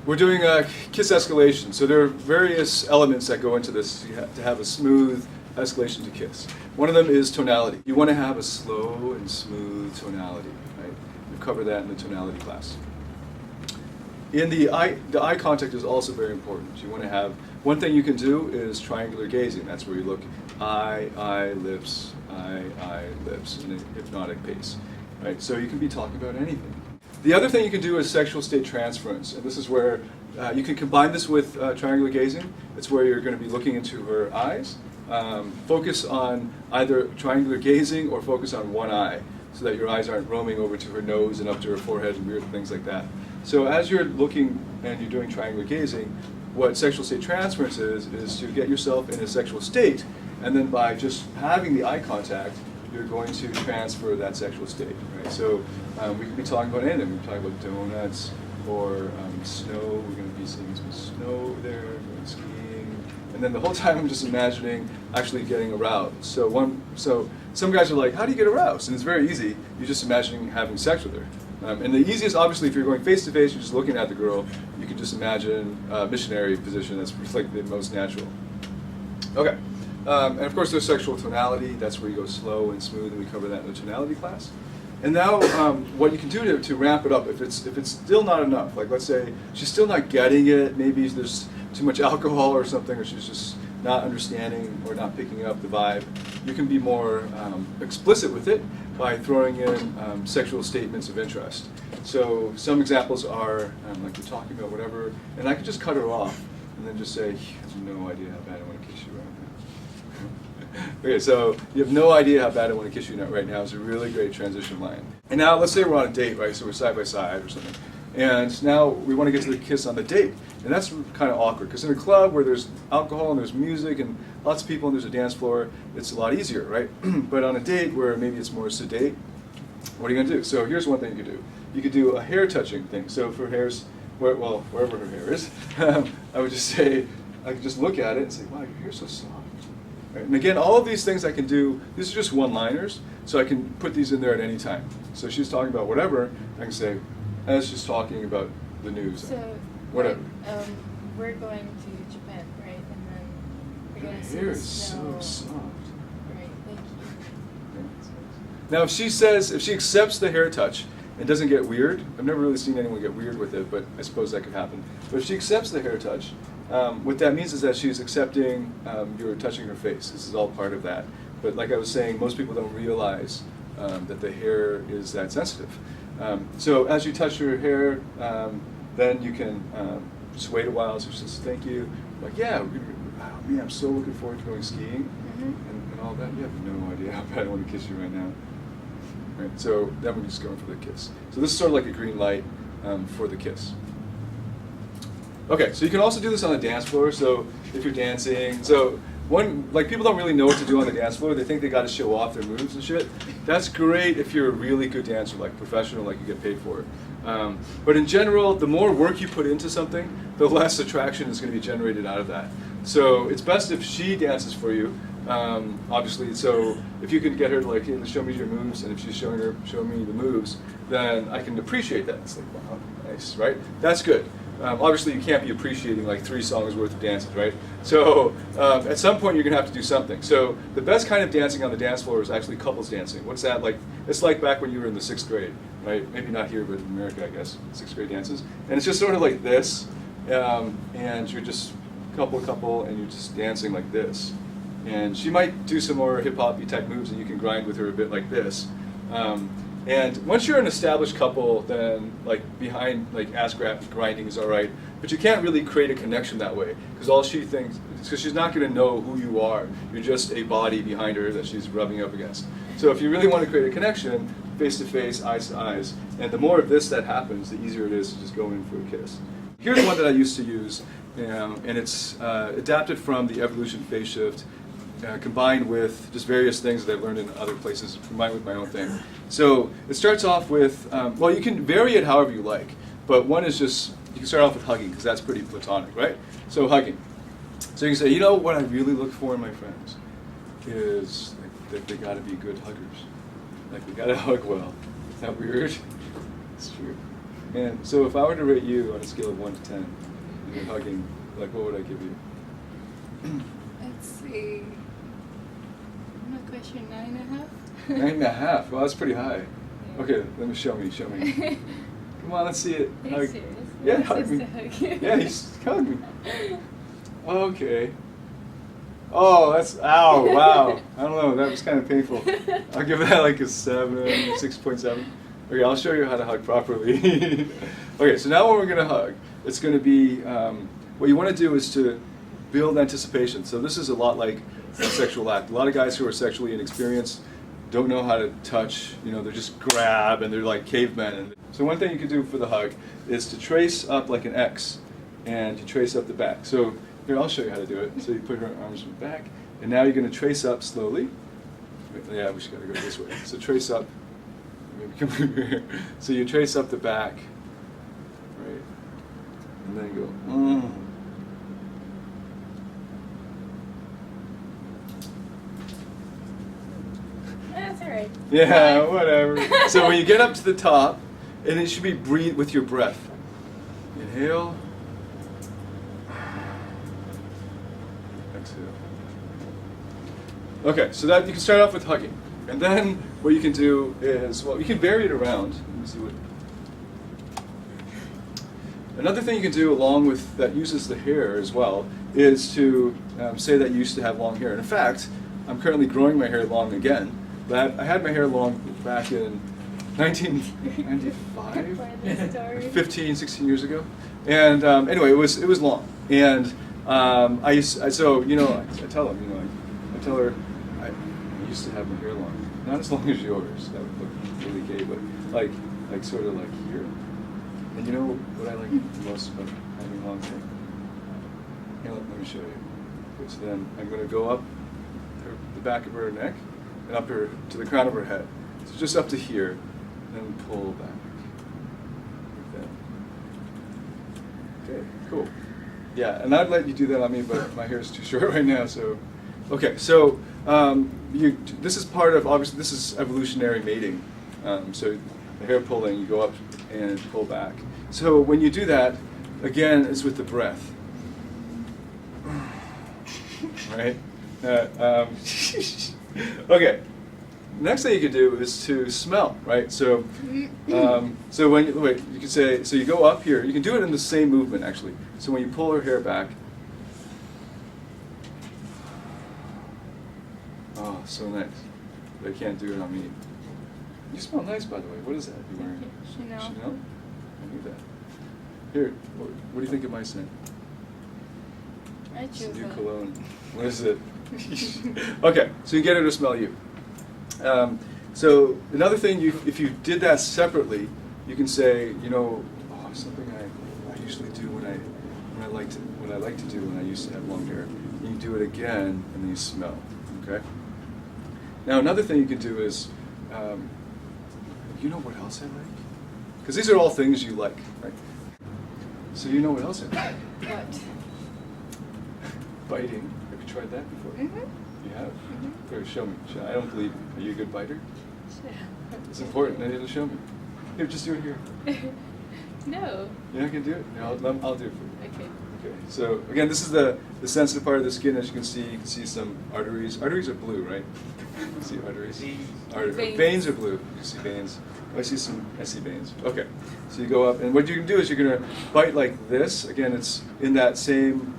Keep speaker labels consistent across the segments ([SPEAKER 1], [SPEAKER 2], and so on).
[SPEAKER 1] We're doing a Kiss Escalation. So there are various elements that go into this to have a smooth escalation to Kiss. One of them is tonality. You want to have a slow and smooth tonality, right? We've covered that in the tonality class. In the eye contact is also very important. You want to have, one thing you can do is triangular gazing. That's where you look eye, lips, eye, lips in a hypnotic pace, right? So you can be talking about anything. The other thing you can do is sexual state transference, and this is where you can combine this with triangular gazing. It's where you're going to be looking into her eyes. Focus on either triangular gazing or focus on one eye, so that your eyes aren't roaming over to her nose and up to her forehead and weird things like that. So as you're looking and you're doing triangular gazing, what sexual state transference is to get yourself in a sexual state, and then by just having the eye contact, you're going to transfer that sexual state, right? So we could be talking about anything. We could be talking about donuts or snow. We're going to be seeing some snow over there, going skiing. And then the whole time I'm just imagining actually getting aroused. So some guys are like, how do you get aroused? And it's very easy. You're just imagining having sex with her. And the easiest, obviously, if you're going face to face, you're just looking at the girl, you can just imagine a missionary position. That's like the most natural. Okay. And of course, there's sexual tonality. That's where you go slow and smooth, and we cover that in the tonality class. And now, what you can do to ramp it up, if it's still not enough, like let's say she's still not getting it, maybe there's too much alcohol or something, or she's just not understanding or not picking up the vibe, you can be more explicit with it by throwing in sexual statements of interest. So some examples are like you're talking about whatever, and I could just cut her off and then just say, you have no idea how bad I want to kiss you right now. Okay, so you have no idea how bad I want to kiss you right now is a really great transition line. And now let's say we're on a date, right? So we're side by side or something. And now we want to get to the kiss on the date. And that's kind of awkward, because in a club where there's alcohol and there's music and lots of people and there's a dance floor, it's a lot easier, right? But on a date where maybe it's more sedate, what are you going to do? So here's one thing you could do. You could do a hair touching thing. So for hair's, well, wherever her hair is, I would just say, I could just look at it and say, wow, your hair's so soft. Right? And again, all of these things I can do, these are just one-liners, so I can put these in there at any time. So she's talking about whatever, I can say, as she's talking about the news.
[SPEAKER 2] So,
[SPEAKER 1] whatever.
[SPEAKER 2] We're going to Japan, right? And then we're
[SPEAKER 1] Your
[SPEAKER 2] going to see
[SPEAKER 1] hair
[SPEAKER 2] the
[SPEAKER 1] is
[SPEAKER 2] snow.
[SPEAKER 1] so soft.
[SPEAKER 2] Right, thank you.
[SPEAKER 1] Now, if she accepts the hair touch and doesn't get weird, I've never really seen anyone get weird with it, but I suppose that could happen. But if she accepts the hair touch, what that means is that she's accepting you're touching her face. This is all part of that. But like I was saying, most people don't realize that the hair is that sensitive. So as you touch her hair, then you can just wait a while. So she says, thank you. Like, yeah, man, I'm so looking forward to going skiing and all that. You have no idea how bad I want to kiss you right now. Right? So then we're just going for the kiss. So this is sort of like a green light for the kiss. Okay, so you can also do this on the dance floor. So if you're dancing, people don't really know what to do on the dance floor. They think they got to show off their moves and shit. That's great if you're a really good dancer, like professional, like you get paid for it. But in general, the more work you put into something, the less attraction is going to be generated out of that. So it's best if she dances for you, obviously. So if you can get her to like, hey, show me your moves, and if she's showing me the moves, then I can appreciate that. It's like, wow, nice, right? That's good. Obviously, you can't be appreciating like 3 songs worth of dances, right? So at some point, you're going to have to do something. So the best kind of dancing on the dance floor is actually couples dancing. What's that like? It's like back when you were in the 6th grade, right? Maybe not here, but in America, I guess, 6th grade dances. And it's just sort of like this, and you're just couple, and you're just dancing like this. And she might do some more hip-hop-y type moves, and you can grind with her a bit like this. And once you're an established couple, then like behind like ass grinding is all right, but you can't really create a connection that way because all she thinks, because she's not going to know who you are. You're just a body behind her that she's rubbing up against. So if you really want to create a connection, face to face, eyes to eyes, and the more of this that happens, the easier it is to just go in for a kiss. Here's one that I used to use, and it's adapted from the evolution phase shift. Combined with just various things that I've learned in other places, combined with my own thing. So it starts off with, well, you can vary it however you like, but one is just, you can start off with hugging, because that's pretty platonic, right? So hugging. So you can say, you know what I really look for in my friends is that they gotta be good huggers. Like, they gotta hug well. Is that weird? It's true. And so if I were to rate you on a scale of 1 to 10, and you're hugging, like what would I give you?
[SPEAKER 2] Let's see. I'm not quite sure, 9.5?
[SPEAKER 1] 9.5. Well, that's pretty high.
[SPEAKER 2] Yeah.
[SPEAKER 1] Okay, let me show me. Come on, let's see it.
[SPEAKER 2] Are you serious?
[SPEAKER 1] Yeah,
[SPEAKER 2] He
[SPEAKER 1] hug
[SPEAKER 2] wants
[SPEAKER 1] me.
[SPEAKER 2] to hug you.
[SPEAKER 1] Yeah, he's hug me. Okay. Oh, that's, ow, wow. I don't know, that was kind of painful. I'll give that like a 7, 6.7. Okay, I'll show you how to hug properly. Okay, so now when we're going to hug, it's going to be, what you want to do is to build anticipation. So this is a lot like a sexual act. A lot of guys who are sexually inexperienced don't know how to touch, they just grab and they're like cavemen. And so one thing you can do for the hug is to trace up like an X, and you trace up the back. So here, I'll show you how to do it. So you put her arms back, and now you're going to trace up slowly. Yeah, we should gotta go this way. So trace up. Maybe come over here. So you trace up the back, right? And then you go.
[SPEAKER 2] That's alright.
[SPEAKER 1] Yeah,
[SPEAKER 2] Fine.
[SPEAKER 1] whatever. So when you get up to the top, and it should be breathe with your breath. Inhale. Exhale. Okay, so that you can start off with hugging. And then what you can do is, well, you can vary it around. Let me see what. Another thing you can do along with that uses the hair as well is to say that you used to have long hair. And in fact, I'm currently growing my hair long again. But I had my hair long back in 1995, 15, 16 years ago. And anyway, it was long. And I tell them, I tell her, I used to have my hair long, not as long as yours. That would look really gay, but like sort of like here. And you know what I like the most about having long hair? Here, let me show you. Okay, so then I'm going to go up the back of her neck and up her to the crown of her head. So just up to here, and then pull back. Like that. Okay, cool. Yeah, and I'd let you do that on me, but my hair is too short right now, so. Okay, so this is part of, obviously, this is evolutionary mating. So the hair pulling, you go up and pull back. So when you do that, again, it's with the breath. Right? Okay. Next thing you can do is to smell, right? So, so when you can say, so you go up here. You can do it in the same movement, actually. So when you pull her hair back, oh, so nice. But I can't do it on me. You smell nice, by the way. What is that? You wearing?
[SPEAKER 2] Chanel.
[SPEAKER 1] Chanel? I need that. Here, what do you think of my scent?
[SPEAKER 2] I
[SPEAKER 1] It's a
[SPEAKER 2] choose
[SPEAKER 1] new
[SPEAKER 2] that.
[SPEAKER 1] cologne. What is it? Okay, so you get her to smell you. So another thing, if you did that separately, you can say, something I usually do what I like to do when I used to have long hair. You can do it again, and then you smell. Okay. Now another thing you can do is, you know what else I like? Because these are all things you like, right? So you know what else I like?
[SPEAKER 2] What?
[SPEAKER 1] Biting. Have you tried that before?
[SPEAKER 2] Mm-hmm.
[SPEAKER 1] You have?
[SPEAKER 2] Mm-hmm.
[SPEAKER 1] Here, show me. I don't believe you. Are you a good biter?
[SPEAKER 2] Sure.
[SPEAKER 1] It's important. I need to show me. Here, just do it here.
[SPEAKER 2] No.
[SPEAKER 1] You're not gonna do it? No, I'll do it for you.
[SPEAKER 2] Okay.
[SPEAKER 1] Okay. So again, this is the sensitive part of the skin. As you can see some arteries. Arteries are blue, right? You see arteries?
[SPEAKER 2] Veins.
[SPEAKER 1] Veins are blue. You see veins. Oh, I see veins. Okay. So you go up, and what you can do is you're gonna bite like this. Again, it's in that same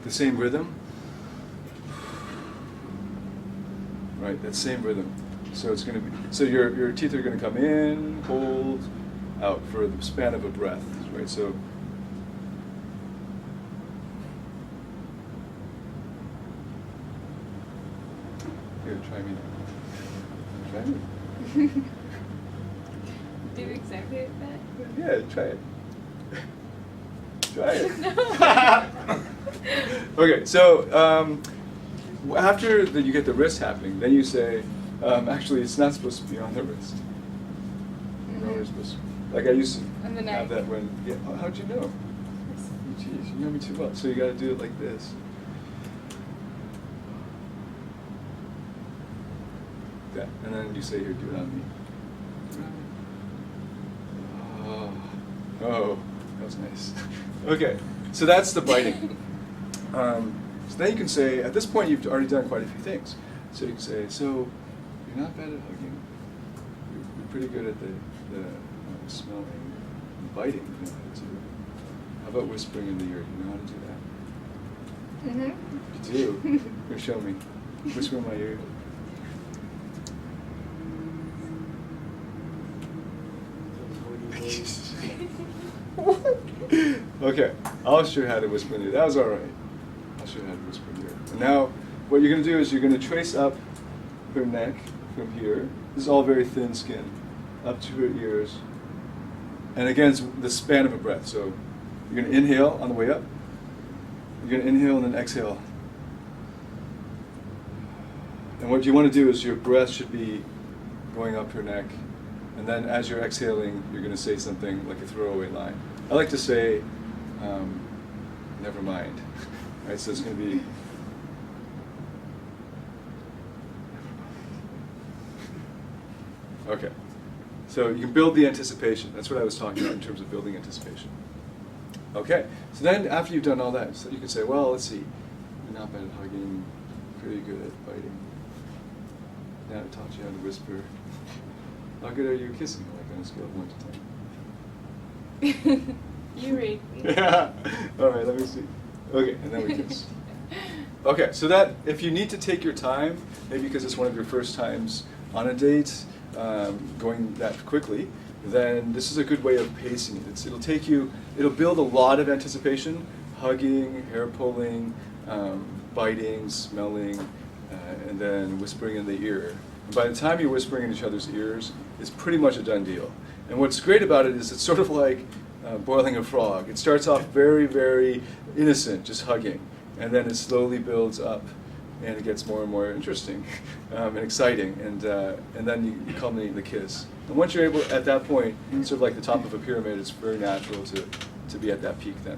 [SPEAKER 1] the same rhythm. Right, that same rhythm. So it's going to be, so your teeth are going to come in, hold, out for the span of a breath, right? So here, try me. Try me.
[SPEAKER 2] Do exactly like that?
[SPEAKER 1] Yeah, try it. Try it.
[SPEAKER 2] No.
[SPEAKER 1] Okay, so after you get the wrist happening, then you say, actually, it's not supposed to be on the wrist. You're supposed to, like I used to
[SPEAKER 2] On the
[SPEAKER 1] have
[SPEAKER 2] neck.
[SPEAKER 1] that when. Yeah, how'd you know? Jeez, you know me too well. So you got to do it like this. That, and then you say, here, do it on me. Do it on me. Oh. Oh, that was nice. Okay, so that's the biting. So then you can say, at this point you've already done quite a few things. So you can say, so you're not bad at hugging. You're pretty good at the smelling and biting. You know how to do. How about whispering in the ear? You know how to do that?
[SPEAKER 2] Mm-hmm.
[SPEAKER 1] You do? Here, show me. Whisper in my ear. Okay, I'll show you how to whisper in the ear. That was all right. I'll show you how to whisper in the ear. And now, what you're going to do is you're going to trace up her neck from here. This is all very thin skin, up to her ears. And again, it's the span of a breath. So you're going to inhale on the way up. You're going to inhale and then exhale. And what you want to do is your breath should be going up her neck. And then as you're exhaling, you're going to say something like a throwaway line. I like to say, never mind. Right, so it's going to be, okay. So you can build the anticipation. That's what I was talking about in terms of building anticipation. Okay, so then after you've done all that, so you can say, well, let's see, you're not bad at hugging, pretty good at biting. Now I taught you how to whisper. How good are you kissing, like on a scale of 1 to 10?
[SPEAKER 2] You rate me.
[SPEAKER 1] Yeah. All right, let me see. Okay, and then we kiss. Okay, so that, if you need to take your time, maybe because it's one of your first times on a date, going that quickly, then this is a good way of pacing it. It'll take you, it'll build a lot of anticipation, hugging, hair pulling, biting, smelling, and then whispering in the ear. And by the time you're whispering in each other's ears, it's pretty much a done deal. And what's great about it is it's sort of like boiling a frog. It starts off very, very innocent, just hugging, and then it slowly builds up, and it gets more and more interesting and exciting, and then you culminate the kiss. And once you're able, at that point, sort of like the top of a pyramid, it's very natural to be at that peak then.